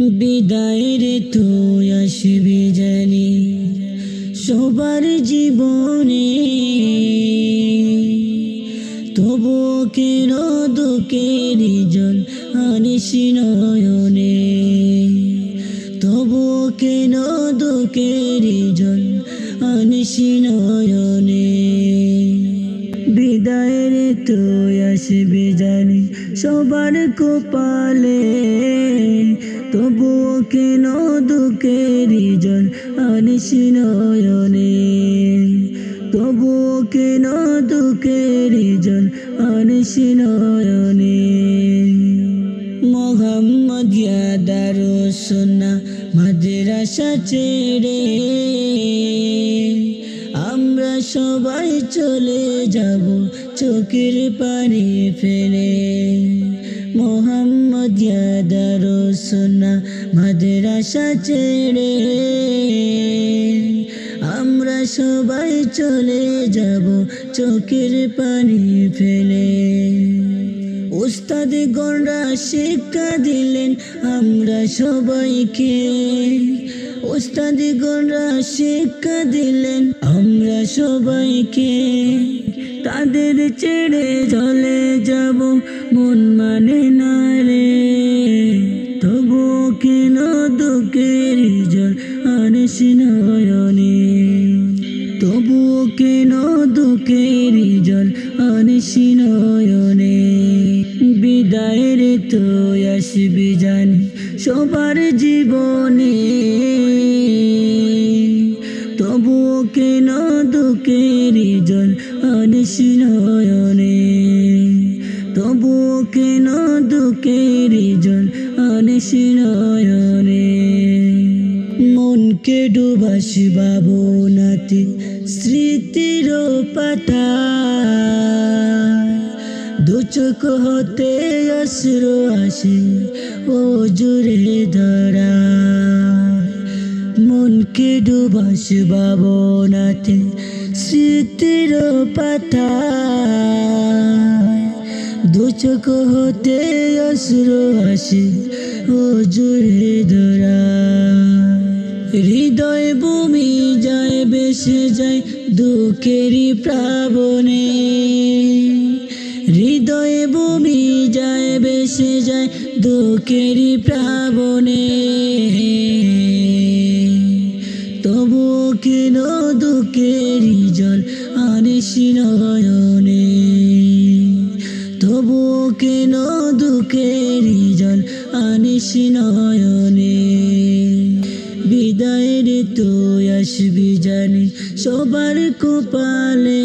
বিদায়ের তুই আসবি জানি সবার জীবনে, তবু কেন দুঃখের জল আনিস নয়নে, তবু কেন দুঃখের জল আনিস নয়নে। বিদায়ের তুই আসবি জানি সবার কপালে, তবু কেন দুঃখের জল আনিস নয়নে, তবু কেন দুঃখের জল আনিস নয়নে। মোহাম্মদ দারুসুন্নাহ মাদ্রাসা ছেড়ে আমরা সবাই চলে যাব চোখের পানি ফেলে। মোহাম্মদ দারুসুন্নাহ মাদ্রাসা ছেড়ে আমরা সবাই চলে যাব চোখের পানি ফেলে। উস্তাদ গণরা শিক্ষা দিলেন আমরা সবাইকে, উস্তাদ গণরা শিক্ষা দিলেন আমরা সবাইকে। তাদের ছেড়ে চলে যাব মন মানে না রে, তবু কেন দুঃখের জল আনিস নয়নে, তবু কেন দুঃখের জল আনিস নয়নে। বিদায়ের তুই আসবি জানি সবার জীবনে, তবু কেন দুঃখের জল আনিস নয়নে, তবু কেন দুঃখের জল আনিস নয়নে। মনকে ডুবাস ভাবনাতে স্মৃতির পাতা, দু চোখ হতে অশ্রু আসে ও জুড়ে ধরা। মনকে ডুবাস ভাবনাতে স্মৃতির পাতা, দু চোখ হতে অশ্রু আসে ও জুড়ে ধরা। হৃদয় ভূমি যায় বেসে যায় দুঃখেরই প্লাবনে, হৃদয় ভূমি যায় বেসে যায় দুঃখেরই প্লাবনে, তবু কেন দুঃখের জল আনিস নয়নে, তবু কেন দুঃখের জল আনিস নয়নে। বিদায়ের তুই আসবি জানি সবার কপালে,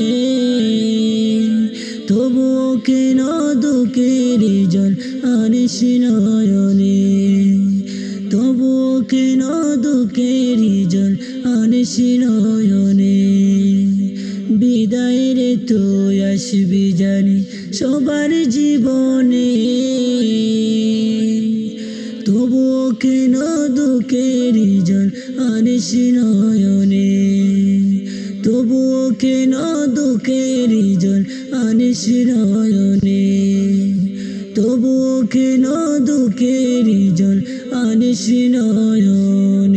তবু কেন দুঃখের জল আনিস নয়নে, তবু কেন দুঃখের জল আনিস নয়নে। বিদায়ের তুই আসবি জানি সবার জীবনে, তবু কেন দুঃখের জল আনিস নয়নে, তবু কেন দুঃখের জল আনিস নয়নে, তবু কেন দুঃখের জল আনিস নয়নে।